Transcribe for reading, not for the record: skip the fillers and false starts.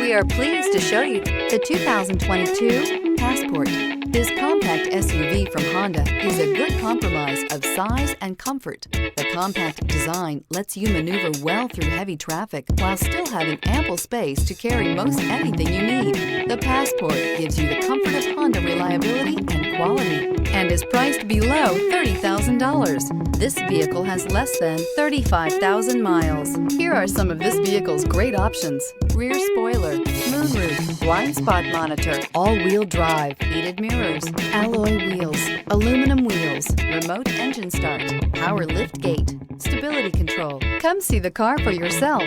We are pleased to show you the 2022 Passport. This compact SUV from Honda is a good compromise of size and comfort. The compact design lets you maneuver well through heavy traffic while still having ample space to carry most anything you need. The Passport gives you the comfort of Honda reliability and quality and is priced below $30,000. This vehicle has less than 35,000 miles. Here are some of this vehicle's great options: rear spoiler, moonroof, blind spot monitor, all-wheel drive, heated mirrors, alloy wheels, aluminum wheels, remote engine start, power lift gate, stability control. Come see the car for yourself.